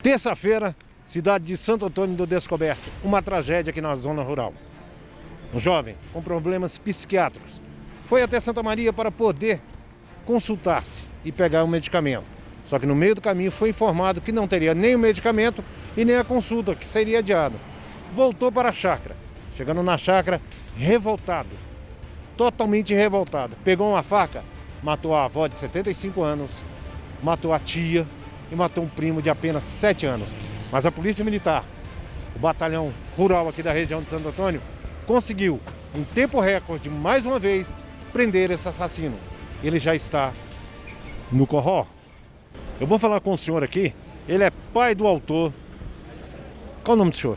Terça-feira, cidade de Santo Antônio do Descoberto, uma tragédia aqui na zona rural. Um jovem com problemas psiquiátricos foi até Santa Maria para poder consultar-se e pegar um medicamento. Só que no meio do caminho foi informado que não teria nem o medicamento e nem a consulta, que seria adiado. Voltou para a chácara. Chegando na chácara, revoltado, totalmente revoltado. Pegou uma faca, matou a avó de 75 anos, matou a tia e matou um primo de apenas 7 anos. Mas a Polícia Militar, o batalhão rural aqui da região de Santo Antônio, conseguiu, em tempo recorde, mais uma vez, prender esse assassino. Ele já está no Corró. Eu vou falar com o senhor aqui, ele é pai do autor. Qual o nome do senhor?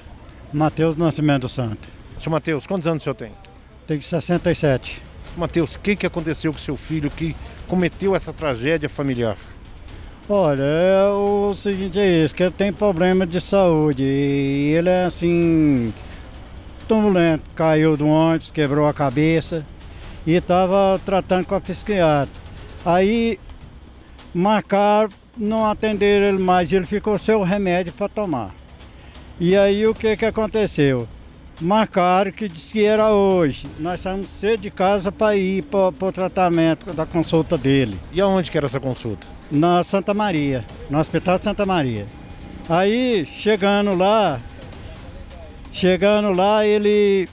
Matheus Nascimento Santo. Senhor Matheus, quantos anos o senhor tem? Tenho 67. Matheus, o que aconteceu com seu filho que cometeu essa tragédia familiar? Olha, o seguinte é isso, que ele tem problema de saúde e ele é assim, turbulento, caiu do ônibus, quebrou a cabeça e estava tratando com a psiquiatra. Aí marcaram, não atenderam ele mais, ele ficou sem o remédio para tomar. E aí o que aconteceu? Marcaram que disse que era hoje. Nós saímos cedo de casa para ir para o tratamento da consulta dele. E aonde que era essa consulta? Na Santa Maria, no Hospital de Santa Maria. Aí, chegando lá, ele...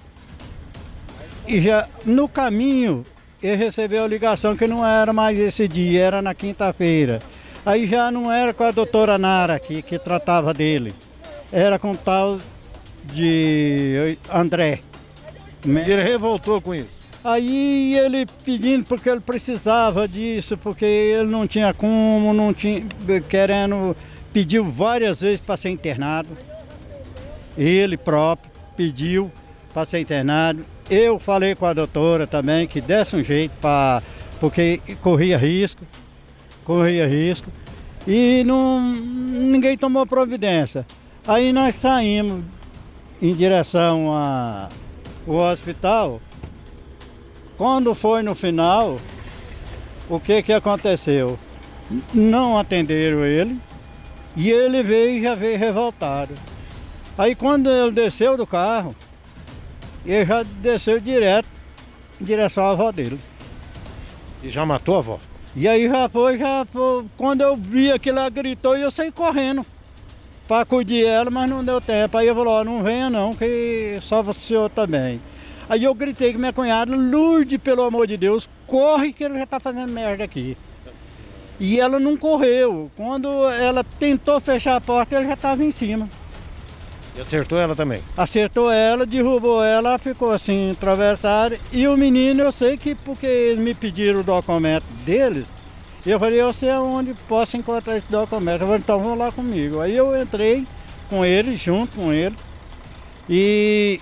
E já no caminho, ele recebeu a ligação que não era mais esse dia, era na quinta-feira. Aí já não era com a doutora Nara que tratava dele. Era com o tal de André. Ele revoltou com isso. Aí ele pedindo porque ele precisava disso, porque ele não tinha como, não tinha, querendo, pediu várias vezes para ser internado. Ele próprio pediu para ser internado. Eu falei com a doutora também que desse um jeito porque corria risco. E ninguém tomou providência. Aí nós saímos em direção ao hospital. Quando foi no final, o que aconteceu? Não atenderam ele e ele já veio revoltado. Aí quando ele desceu do carro, ele já desceu direto em direção à avó dele. E já matou a avó? E aí já foi. Quando eu vi aquilo, ela gritou e eu saí correndo para acudir ela, mas não deu tempo. Aí eu falei, não venha não, que só o senhor também. Aí eu gritei com minha cunhada, Lourdes, pelo amor de Deus, corre que ele já está fazendo merda aqui. E ela não correu. Quando ela tentou fechar a porta, ele já estava em cima. E acertou ela também? Acertou ela, derrubou ela, ficou assim, atravessada. E o menino, eu sei que porque eles me pediram o documento deles, eu falei, eu sei onde posso encontrar esse documento. Eu falei, então vão lá comigo. Aí eu entrei com ele, junto com ele, e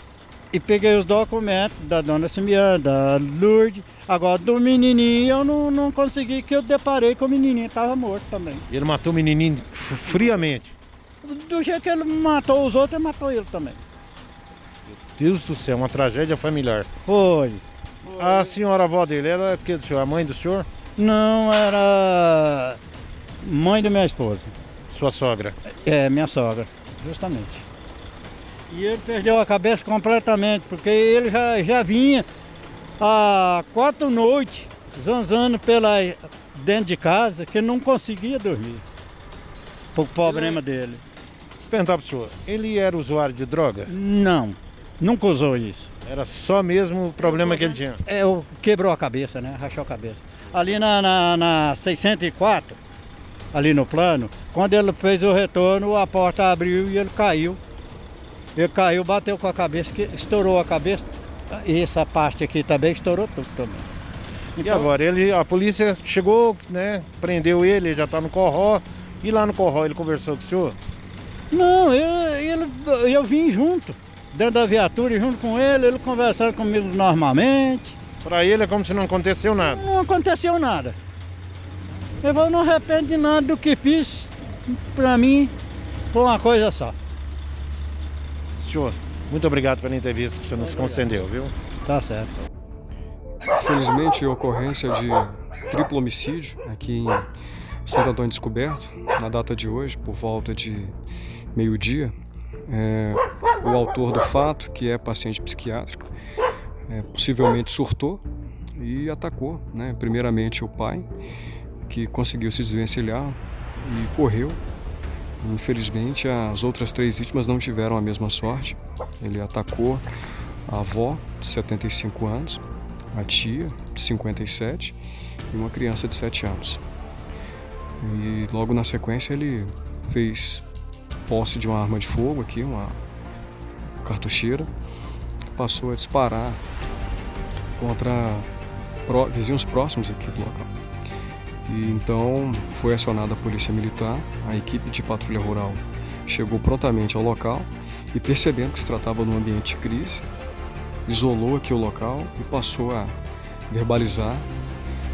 peguei os documentos da dona Simiana, da Lourdes. Agora, do menininho eu não consegui, que eu deparei que o menininho estava morto também. E ele matou o menininho friamente? Do jeito que ele matou os outros, ele matou ele também. Meu Deus do céu, uma tragédia familiar. Foi. A senhora avó dele, ela é o que do senhor? A mãe do senhor? Não, era mãe da minha esposa. Sua sogra? É, minha sogra, justamente. E ele perdeu a cabeça completamente, porque ele já vinha há 4 noites zanzando dentro de casa, que não conseguia dormir, por problema dele. Deixa eu perguntar pro senhor, ele era usuário de droga? Não, nunca usou isso. Era só mesmo o problema que ele tinha? Quebrou a cabeça, né? Rachou a cabeça. Ali na 604, ali no plano, quando ele fez o retorno, a porta abriu e ele caiu. Ele caiu, bateu com a cabeça, estourou a cabeça. E essa parte aqui também estourou tudo também. Então, e agora? A polícia chegou, né? Prendeu ele já está no Corró. E lá no Corró ele conversou com o senhor? Não, eu vim junto, dentro da viatura, junto com ele conversando comigo normalmente. Para ele é como se não aconteceu nada? Não aconteceu nada. Eu falei, não arrependo de nada do que fiz. Para mim, foi uma coisa só. Senhor, muito obrigado pela entrevista que o senhor nos concedeu, viu? Tá certo. Felizmente, ocorrência de triplo homicídio aqui Santo Antônio Descoberto, na data de hoje, por volta de meio-dia. O autor do fato, que é paciente psiquiátrico, possivelmente surtou e atacou, primeiramente o pai, que conseguiu se desvencilhar e correu. Infelizmente, as outras 3 vítimas não tiveram a mesma sorte. Ele atacou a avó, de 75 anos, a tia, de 57, e uma criança de 7 anos. E logo na sequência ele fez posse de uma arma de fogo aqui, uma cartucheira, passou a disparar contra vizinhos próximos aqui do local. E então foi acionada a polícia militar, a equipe de patrulha rural chegou prontamente ao local e, percebendo que se tratava de um ambiente de crise, isolou aqui o local e passou a verbalizar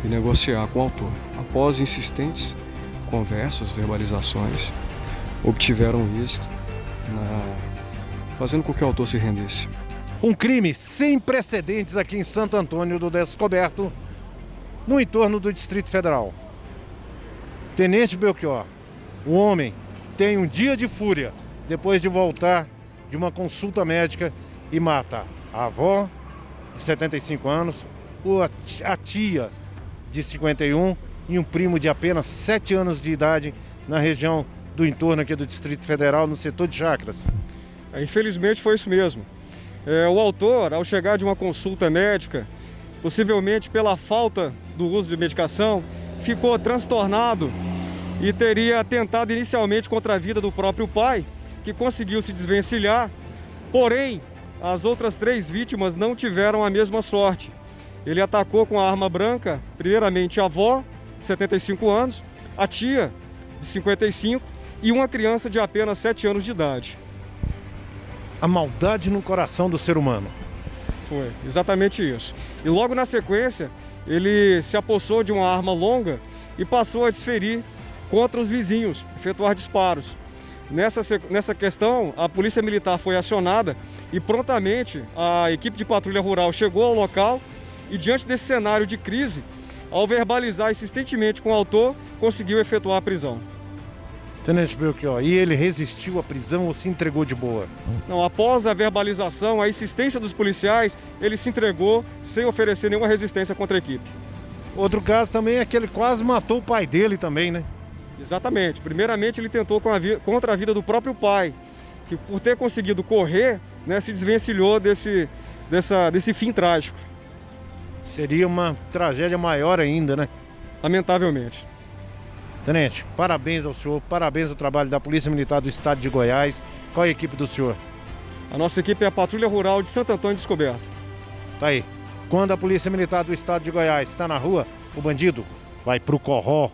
e negociar com o autor. Após insistentes conversas, verbalizações, obtiveram êxito fazendo com que o autor se rendesse. Um crime sem precedentes aqui em Santo Antônio do Descoberto, no entorno do Distrito Federal. Tenente Belchior, o homem tem um dia de fúria depois de voltar de uma consulta médica e mata a avó, de 75 anos, a tia, de 51, e um primo de apenas 7 anos de idade na região do entorno aqui do Distrito Federal, no setor de Chácaras. Infelizmente foi isso mesmo. O autor, ao chegar de uma consulta médica, possivelmente pela falta do uso de medicação, ficou transtornado e teria atentado inicialmente contra a vida do próprio pai, que conseguiu se desvencilhar, porém, as outras 3 vítimas não tiveram a mesma sorte. Ele atacou com a arma branca, primeiramente a avó, de 75 anos, a tia, de 55, e uma criança de apenas 7 anos de idade. A maldade no coração do ser humano. Foi, exatamente isso. E logo na sequência, ele se apossou de uma arma longa e passou a desferir contra os vizinhos, efetuar disparos. Nessa questão, a polícia militar foi acionada e prontamente a equipe de patrulha rural chegou ao local e, diante desse cenário de crise, ao verbalizar insistentemente com o autor, conseguiu efetuar a prisão. Tenente Belchior, e ele resistiu à prisão ou se entregou de boa? Não, após a verbalização, a insistência dos policiais, ele se entregou sem oferecer nenhuma resistência contra a equipe. Outro caso também é que ele quase matou o pai dele também, né? Exatamente. Primeiramente, ele tentou contra a vida do próprio pai, que por ter conseguido correr, se desvencilhou desse fim trágico. Seria uma tragédia maior ainda, né? Lamentavelmente. Tenente, parabéns ao senhor, parabéns ao trabalho da Polícia Militar do Estado de Goiás. Qual é a equipe do senhor? A nossa equipe é a Patrulha Rural de Santo Antônio Descoberto. Tá aí. Quando a Polícia Militar do Estado de Goiás está na rua, o bandido vai pro corró.